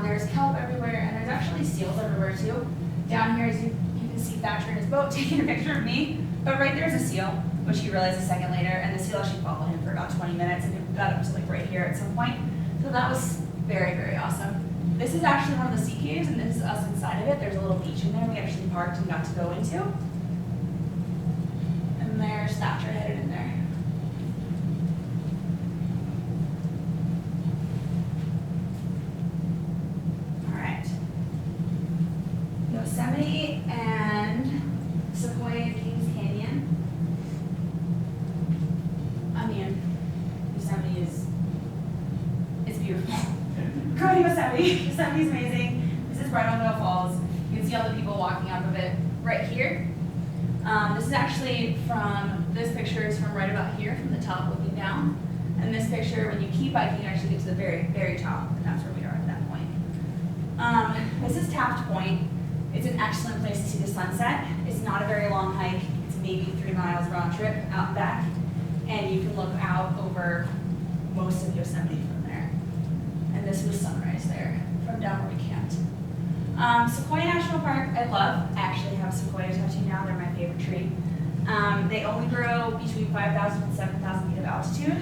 There's kelp everywhere, and there's actually seals everywhere too. Down here, as you can see Thatcher in his boat taking a picture of me, but right there's a seal, which he realized a second later, and the seal actually followed him for about 20 minutes, and it got up to like right here at some point. So that was very, very awesome. This is actually one of the sea caves, and this is us inside of it. There's a little beach in there we actually parked and got to go into. And there's Thatcher headed in there. All right. Yosemite and Sequoia and Kings Canyon. I mean, Yosemite it's beautiful. Go to Yosemite. Yosemite's amazing. This is Brightonville Falls. You can see all the people walking off of it right here. This is actually this picture is from right about here, from the top looking down. And this picture, when you keep biking, you actually get to the very, very top, and that's where we are at that point. This is Taft Point. It's an excellent place to see the sunset. It's not a very long hike. It's maybe 3 miles round trip out and back. And you can look out over most of Yosemite from there. And this was sunrise there from down where we camped. Sequoia National Park, I love. I actually have Sequoia tattoo now. They're my favorite tree. They only grow between 5,000 and 7,000 feet of altitude,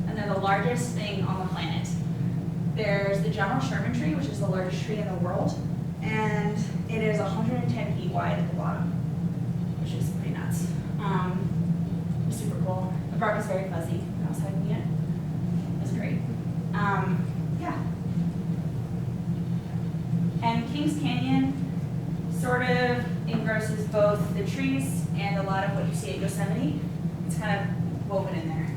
and they're the largest thing on the planet. There's the General Sherman tree, which is the largest tree in the world, and it is 110 feet wide at the bottom, which is pretty nuts. It's super cool. The bark is very fuzzy when I was hiking it. It was great. Yeah. And Kings Canyon sort of engrosses both the trees and a lot of what you see at Yosemite. It's kind of woven in there.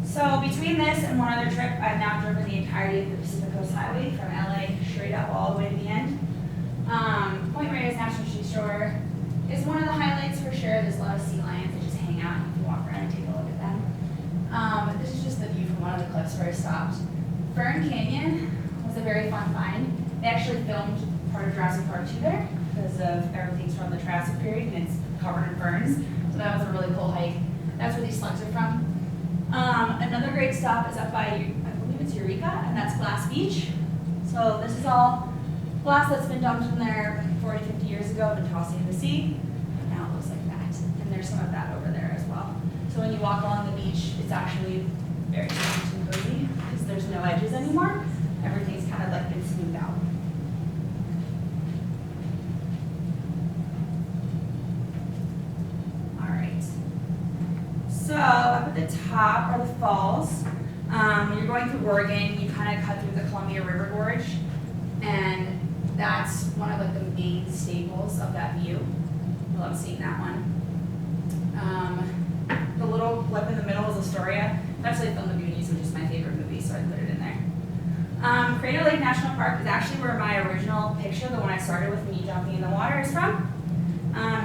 So between this and one other trip, I've now driven the entirety of the Pacific Coast Highway from LA straight up all the way to the end. Point Reyes National Seashore is one of the highlights for sure. There's a lot of sea lions that just hang out. You can walk around and take a look at them. This is just the view from one of the cliffs where I stopped. Fern Canyon was a very fun find. They actually filmed part of Jurassic Park 2 there because of everything's from the Jurassic period and it's covered in ferns. So that was a really cool hike. That's where these slugs are from. Another great stop is up by, I believe it's Eureka, and that's Glass Beach. So this is all glass that's been dumped in there 40, 50 years ago, been tossed into the sea, and now it looks like that. And there's some of that over there as well. So when you walk along the beach, it's actually very soft and cozy because there's no edges anymore. Everything's kind of like been smoothed out. All right. So up at the top are the falls. When you're going through Oregon, you kind of cut through the Columbia River Gorge, and that's one of like the main staples of that view. I love seeing that one. The little blip in the middle is Astoria. I actually filmed The Goonies, which is my favorite movie, so I put it in there. Cradle Lake National Park is actually where my original picture, the one I started with me jumping in the water, is from.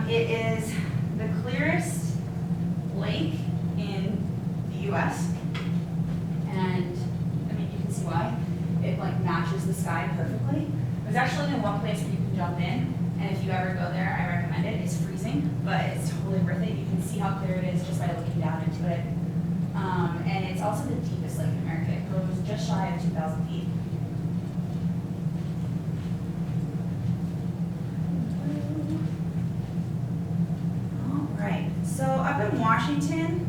It is the clearest lake in the U.S. And I mean, you can see why. It like matches the sky perfectly. There's actually only one place where you can jump in, and if you ever go there, I recommend it. It's freezing, but it's totally worth it. You can see how clear it is just by looking down into it. And it's also the deepest lake in America. It goes just shy of 2,000 feet. All right, so up in Washington,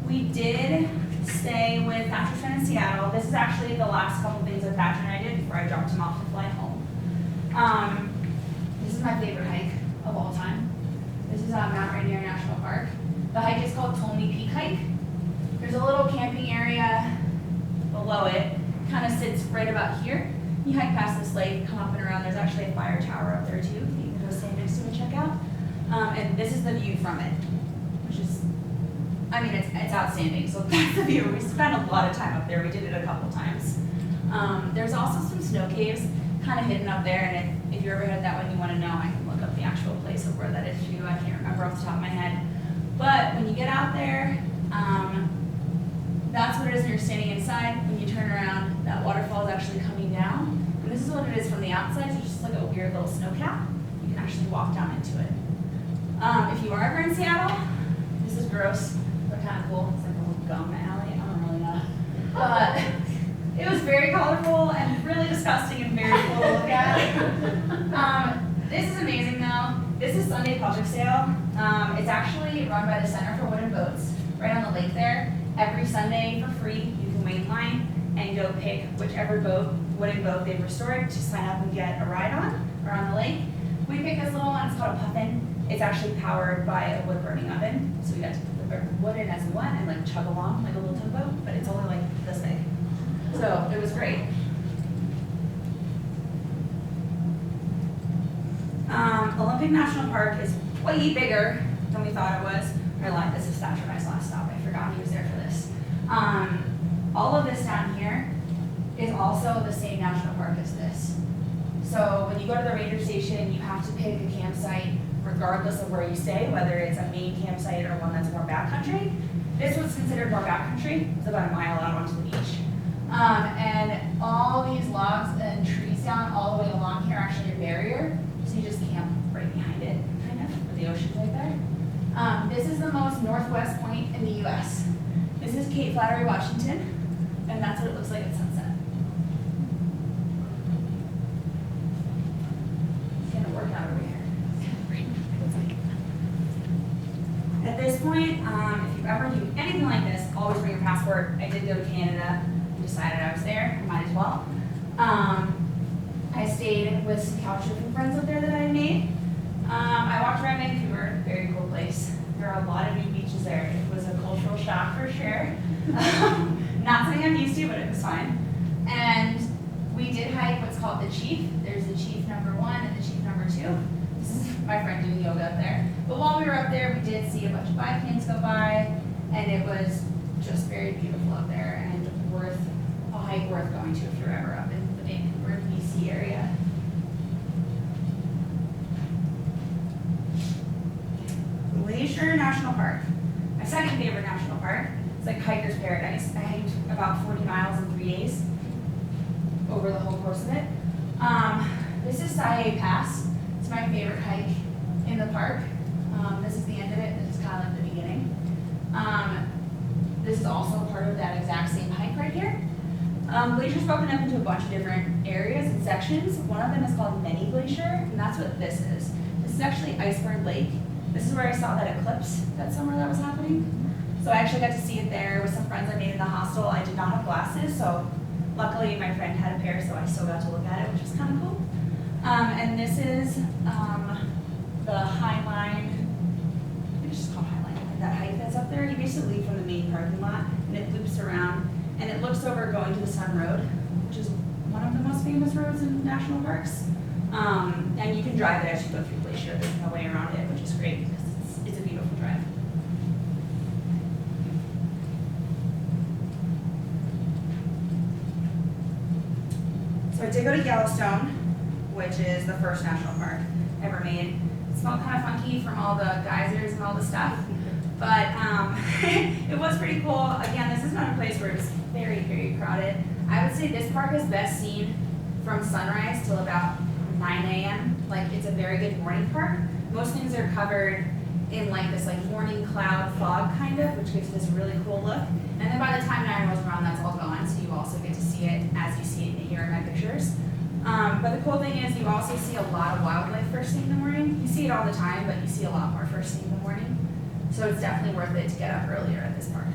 we did stay with Thatcher's friend in Seattle. This is actually the last couple things that Thatcher and I did before I dropped him off to fly home. This is my favorite hike of all time. This is Mount Rainier National Park. The hike is called Tolney Peak Hike. There's a little camping area below it. Kind of sits right about here. You hike past this lake, come up and around. There's actually a fire tower up there too. You can go stand next to it and check out. And this is the view from it, which is, I mean, it's outstanding. So that's the view. We spent a lot of time up there. We did it a couple times. There's also some snow caves kind of hidden up there. And if you ever had that one you want to know, I can look up the actual place of where that is for you. I can't remember off the top of my head. But when you get out there, that's what it is when you're standing inside. When you turn around, that waterfall is actually coming down. And this is what it is from the outside. So it's just like a weird little snow cap. You can actually walk down into it. If you are ever in Seattle, this is gross, but kind of cool. It's like a little gum alley. I don't really know. Sunday public sale. It's actually run by the Center for Wooden Boats, right on the lake there. Every Sunday for free, you can wait in line and go pick whichever wooden boat they've restored to sign up and get a ride on, or on the lake. We picked this little one, it's called a puffin. It's actually powered by a wood burning oven. So we got to put the wood in as we went and like chug along like a little tugboat, but it's only like this big. So it was great. Olympic National Park is way bigger than we thought it was. I lied, this is Thatcher I's last stop. I forgot he was there for this. All of this down here is also the same national park as this. So when you go to the ranger station, you have to pick a campsite regardless of where you stay, whether it's a Maine campsite or one that's more backcountry. This was considered more backcountry. It's about a mile out onto the beach. And all these logs and trees down all the way along here are actually a barrier. So you just camp right behind it, kind of, where the ocean's right there. This is the most northwest point in the US. This is Cape Flattery, Washington, and that's what it looks like at sunset. It's gonna work out over here. At this point, if you ever do anything like this, always bring your passport. I did go to Canada and decided I was there, I might as well. I stayed with some couchsurfing friends up there that I made. I walked around Vancouver, very cool place. There are a lot of new beaches there. It was a cultural shock for sure. Not something I'm used to, but it was fine. And we did hike what's called the Chief. There's the Chief number 1 and the Chief number 2. This is my friend doing yoga up there. But while we were up there, we did see a bunch of biplanes go by, and it was just very beautiful up there and a hike worth going to if you're ever up in the Vancouver, BC area. Glacier National Park, my second favorite national park. It's like hiker's paradise. I hiked about 40 miles in 3 days over the whole course of it. This is Saye Pass. It's my favorite hike in the park. This is the end of it. This is kind of like the beginning. This is also part of that exact same hike right here. Glacier's broken up into a bunch of different areas and sections. One of them is called Many Glacier, and that's what this is. This is actually Iceberg Lake. This is where I saw that eclipse that summer that was happening. So I actually got to see it there with some friends I made in the hostel. I did not have glasses, so luckily my friend had a pair, so I still got to look at it, which is kind of cool. And this is the High Line, I think it's just called High Line, that hike that's up there. You basically leave from the main parking lot, and it loops around, and it looks over going to the Sun Road, which is one of the most famous roads in national parks. And you can drive it as you go through Glacier. There's no way around it, which is great because it's a beautiful drive. So I did go to Yellowstone, which is the first national park ever made. It smelled kind of funky from all the geysers and all the stuff, but it was pretty cool. Again, this is not a place where it's very, very crowded. I would say this park is best seen from sunrise till about 9 a.m. Like, it's a very good morning park. Most things are covered in like this like morning cloud fog kind of, which gives this really cool look. And then by the time 9 rolls around, that's all gone, so you also get to see it as you see it here in my pictures. But the cool thing is you also see a lot of wildlife first thing in the morning. You see it all the time, but you see a lot more first thing in the morning. So it's definitely worth it to get up earlier at this park.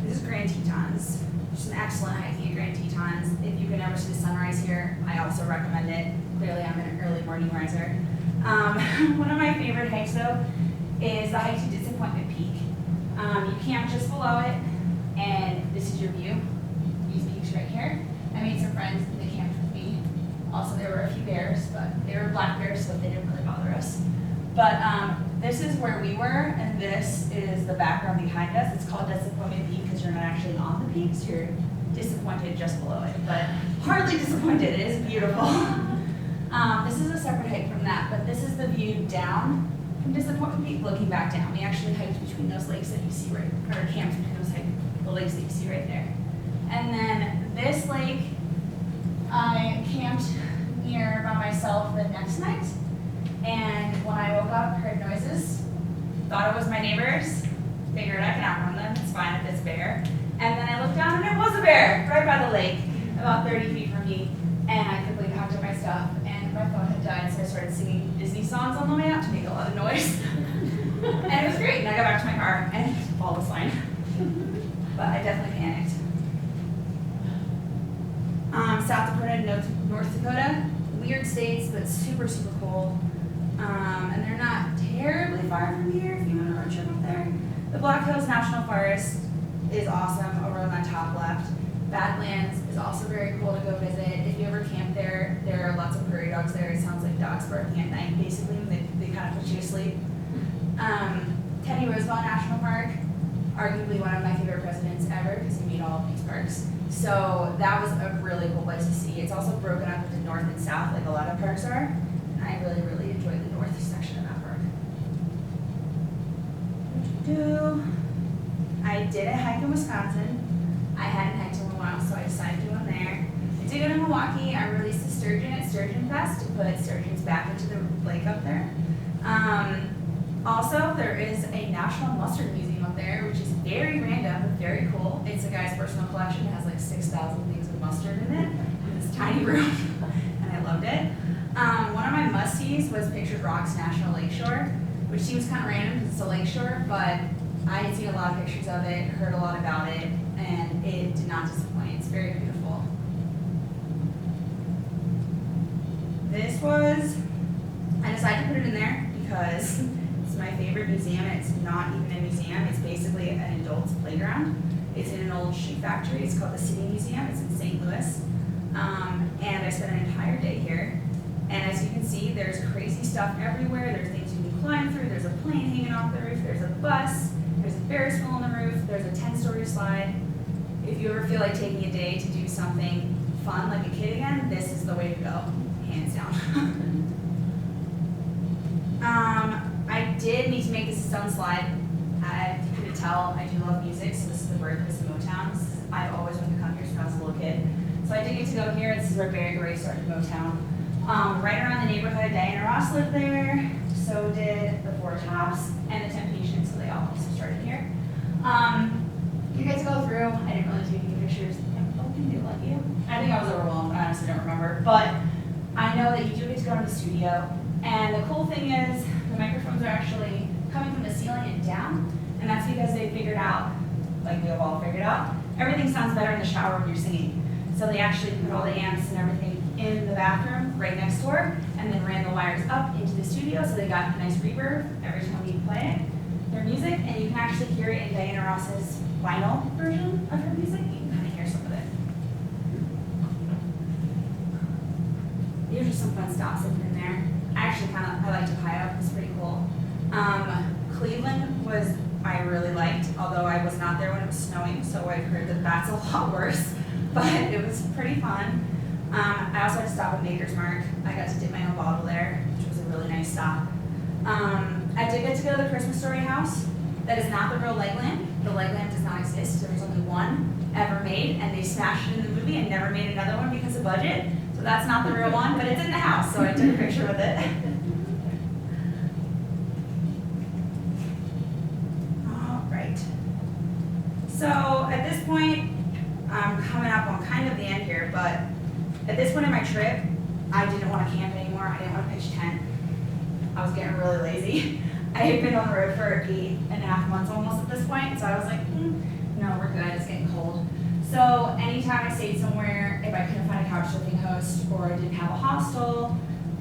This is Grand Tetons. Just an excellent hiking at Grand Tetons. If you can ever see the sunrise here, I also recommend it. Clearly I'm an early morning riser. One of my favorite hikes though is the hike to Disappointment Peak. You camp just below it, and this is your view. These peaks right here. I made some friends and they camped with me. Also there were a few bears, but they were black bears, so they didn't really bother us. But this is where we were, and this is the background behind us. It's called Disappointment Peak because you're not actually on the peaks, you're disappointed just below it, but hardly disappointed. It is beautiful. This is a separate hike from that, but this is the view down from Disappointment Peak, looking back down. We actually hiked between those lakes that you see right, or camped between those the lakes that you see right there. And then this lake, I camped near by myself the next night. And when I woke up, heard noises, thought it was my neighbors, figured I can outrun them, it's fine if it's a bear. And then I looked down and it was a bear right by the lake, about 30 feet from me. And I quickly packed up my my stuff, and my phone had died, so I started singing Disney songs on the way out to make a lot of noise. And it was great, and I got back to my car, and all was fine. But I definitely panicked. South Dakota and North Dakota, weird states, but super, super cool. And they're not terribly far from here if you want to road trip up there. The Black Hills National Forest is awesome over on that top left. Badlands is also very cool to go visit. If you ever camp there, there are lots of prairie dogs there. It sounds like dogs barking at night, basically. They kind of put you to sleep. Teddy Roosevelt National Park, arguably one of my favorite presidents ever because he made all of these parks. So that was a really cool place to see. It's also broken up into north and south like a lot of parks are. And I really, really enjoyed the north section of that park. I did a hike in Wisconsin. I hadn't hiked in a while, so I decided to do one there. I did go to Milwaukee. I released a sturgeon at Sturgeon Fest to put sturgeons back into the lake up there. Also, there is a National Mustard Museum up there, which is very random, but very cool. It's a guy's personal collection. It has like 6,000 things of mustard in it, in this tiny room, and I loved it. One of my must-sees was Pictured Rocks National Lakeshore, which seems kind of random because it's a lakeshore, but I had seen a lot of pictures of it, heard a lot about it, and it did not disappoint. It's very beautiful. I decided to put it in there because it's my favorite museum. It's not even a museum. It's basically an adult's playground. It's in an old shoe factory. It's called the City Museum. It's in St. Louis. And I spent an entire day here. And as you can see, there's crazy stuff everywhere. There's things you can climb through. There's a plane hanging off the roof. There's a bus. There's a Ferris wheel on the roof. There's a 10-story slide. If you ever feel like taking a day to do something fun like a kid again, this is the way to go, hands down. I did need to make this a stone slide. If you couldn't tell, I do love music, so this is the birthplace of Motown. I've always wanted to come here since I was a little kid. So I did get to go here. This is where Barry Gray started Motown. Right around the neighborhood, Diana Ross lived there. So did the Four Tops and the Temptations, so they all also started here. You get to go through. I didn't really take any pictures. I don't think they let you. I think I was overwhelmed. I honestly don't remember. But I know that you do get to go to the studio. And the cool thing is the microphones are actually coming from the ceiling and down. And that's because they figured out, like we have all figured out, everything sounds better in the shower when you're singing. So they actually put all the amps and everything in the bathroom right next door and then ran the wires up into the studio so they got a nice reverb every time you play it, their music. And you can actually hear it in Diana Ross's vinyl version of her music. You can kind of hear some of it. These are just some fun stops in there. I liked Ohio. It's pretty cool. Cleveland I really liked, although I was not there when it was snowing, so I've heard that that's a lot worse, but it was pretty fun. I also had to stop at Maker's Mark. I got to dip my own bottle there, which was a really nice stop. I did get to go to the Christmas Story house. That is not the real leg lamp. The leg lamp does not exist. There was only one ever made, and they smashed it in the movie and never made another one because of budget. So that's not the real one, but it's in the house, so I took a picture with it. All right. So at this point, I'm coming up on kind of the end here, but at this point in my trip, I didn't want to camp anymore. I didn't want to pitch tent. I was getting really lazy. I had been on the road for 8.5 months almost at this point, so I was like, no, we're good, it's getting cold. So anytime I stayed somewhere, if I couldn't find a couch surfing host or I didn't have a hostel,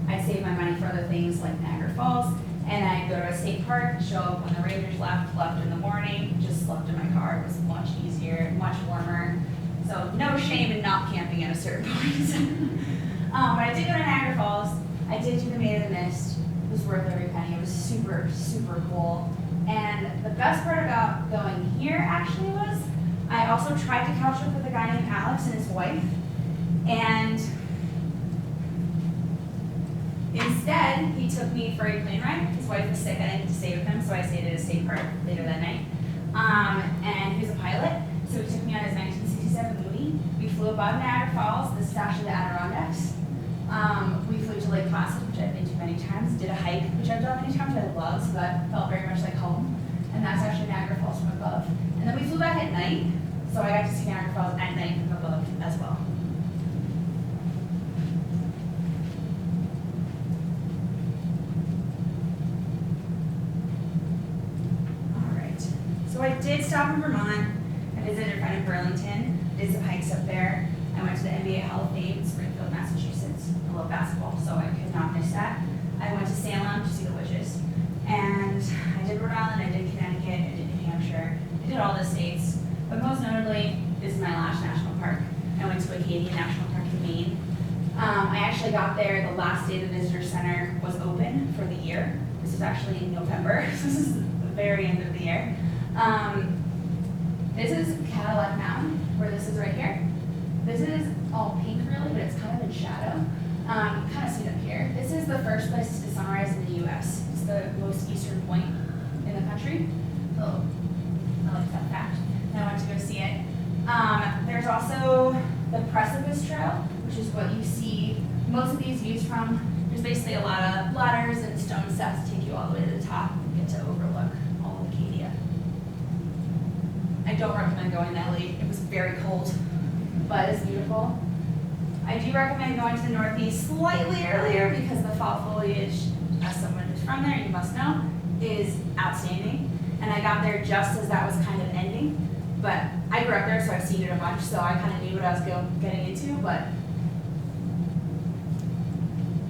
I'd save my money for other things like Niagara Falls, and I'd go to a state park, show up when the Rangers left in the morning, just slept in my car. It was much easier, much warmer. So no shame in not camping at a certain point. But I did go to Niagara Falls. I did do the Maid of the Mist. It was worth every penny. It was super, super cool. And the best part about going here actually was I also tried to couch surf with a guy named Alex and his wife. And instead, he took me for a plane ride. His wife was sick. I didn't get to stay with him, so I stayed at a state park later that night. And he was a pilot, so he took me on his 1967 movie. We flew above Niagara Falls. This is actually the Adirondacks. We flew to Lake Placid, which I've been to many times. Did a hike, which I've done many times. I love, so that felt very much like home. And that's actually Niagara Falls from above. And then we flew back at night, so I got to see Niagara Falls at night from above as well. I did stop in Vermont. I visited a friend in Burlington, did some hikes up there. I went to the NBA Hall of Fame in Springfield, Massachusetts. I love basketball, so I could not miss that. I went to Salem to see the witches. And I did Rhode Island, I did Connecticut, I did New Hampshire. I did all the states. But most notably, this is my last national park. I went to Acadia National Park in Maine. I actually got there the last day the visitor center was open for the year. This is actually in November, so this is the very end of the year. This is Cadillac Mound, where this is right here. This is all pink really, but it's kind of in shadow. You can kind of see it up here. This is the first place to sunrise in the US. It's the most eastern point in the country. So I like that fact. And I went to go see it. There's also the Precipice Trail, which is what you see most of these views from. There's basically a lot of ladders and stone steps to take you all the way to the top and get to overlook all of Acadia. I don't recommend going that late. It was very cold, but it's beautiful. I do recommend going to the Northeast slightly earlier because the fall foliage, as someone who's from there, you must know, is outstanding. And I got there just as that was kind of ending. But I grew up there, so I've seen it a bunch, so I kind of knew what I was getting into, but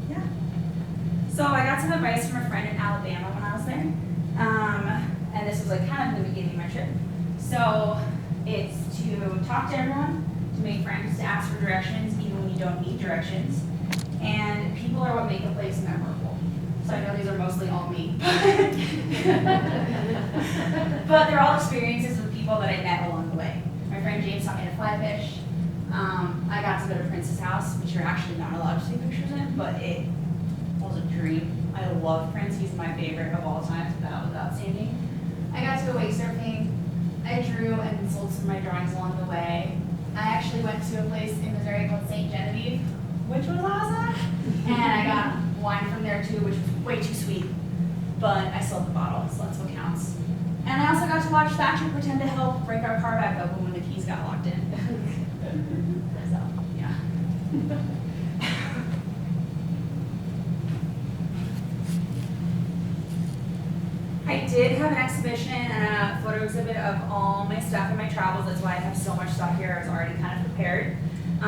yeah. So I got some advice from a friend in Alabama when I was there. And this was like kind of the beginning of my trip. So it's to talk to everyone, to make friends, to ask for directions, even when you don't need directions. And people are what make a place memorable. So I know these are mostly all me. But they're all experiences with people that I met along the way. My friend James taught me to fly fish. I got to go to Prince's house, which you're actually not allowed to take pictures in, but it was a dream. I love Prince. He's my favorite of all time, so that was outstanding. I got to go wake surfing. I drew and sold some of my drawings along the way. I actually went to a place in Missouri called St. Genevieve, which was awesome. And I got wine from there too, which was way too sweet. But I sold the bottle, so that's what counts. And I also got to watch Thatcher pretend to help break our car back open when the keys got locked in. So, yeah. I did have an exhibition and a photo exhibit of all my stuff and my travels. That's why I have so much stuff here. I was already kind of prepared.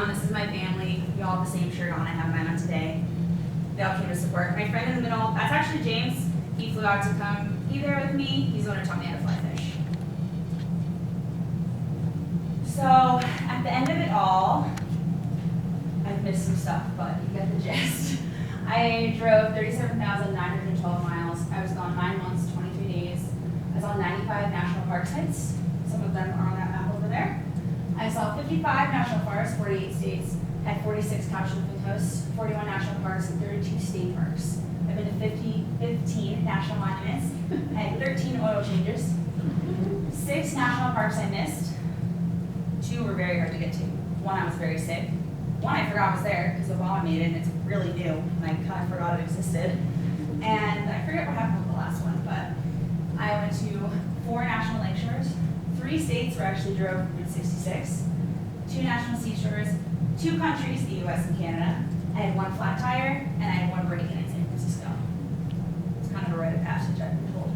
This is my family. We all have the same shirt on. I have mine on today. They all came to support. My friend in the middle, that's actually James. He flew out to come be there with me. He's the one who taught me how to fly fish. So at the end of it all, I've missed some stuff, but you get the gist. I drove 37,912 miles. I was gone 9 months, 23 days. I saw 95 national park sites. Some of them are on that map over there. I saw 55 national forests, 48 states, had 46 couch surfing coasts, 41 national parks, and 32 state parks. I've been to 15 national monuments. I had 13 oil changes. 6 national parks I missed. 2 were very hard to get to. 1 I was very sick. 1 I forgot was there because Obama made it and it's really new and I kind of forgot it existed. And I forget what happened with the last one, but I went to 4 national lake shores. 3 states where I actually drove Route 66. 2 national seashores. 2 countries, the US and Canada. I had 1 flat tire and I had 1 break-in in San Francisco. It's kind of a rite of passage, I've been told.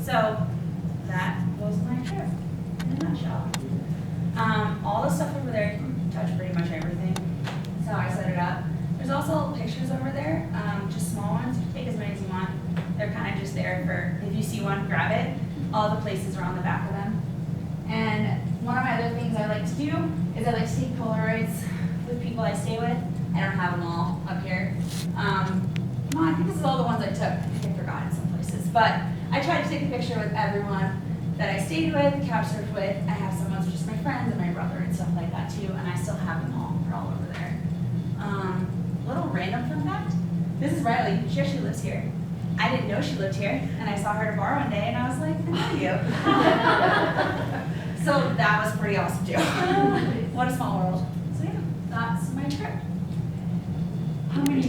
So that was my trip in a nutshell. All the stuff over there, you can touch pretty much everything. That's how I set it up. There's also pictures over there, just small ones. You can take as many as you want. They're kind of just there for, if you see one, grab it. All the places are on the back of them. And one of my other things I like to do is I like to take Polaroids with people I stay with. I don't have them all up here. No, I think this is all the ones I took. I think I forgot in some places. But I tried to take a picture with everyone that I stayed with, couch surfed with. I have some ones with just my friends and my brother and stuff like that too. And I still have them all. They're all over there. Little random fun fact. This is Riley. She actually lives here. I didn't know she lived here. And I saw her at a bar one day and I was like, I know you. So that was pretty awesome too. What a small world. So yeah, that's my trip. How many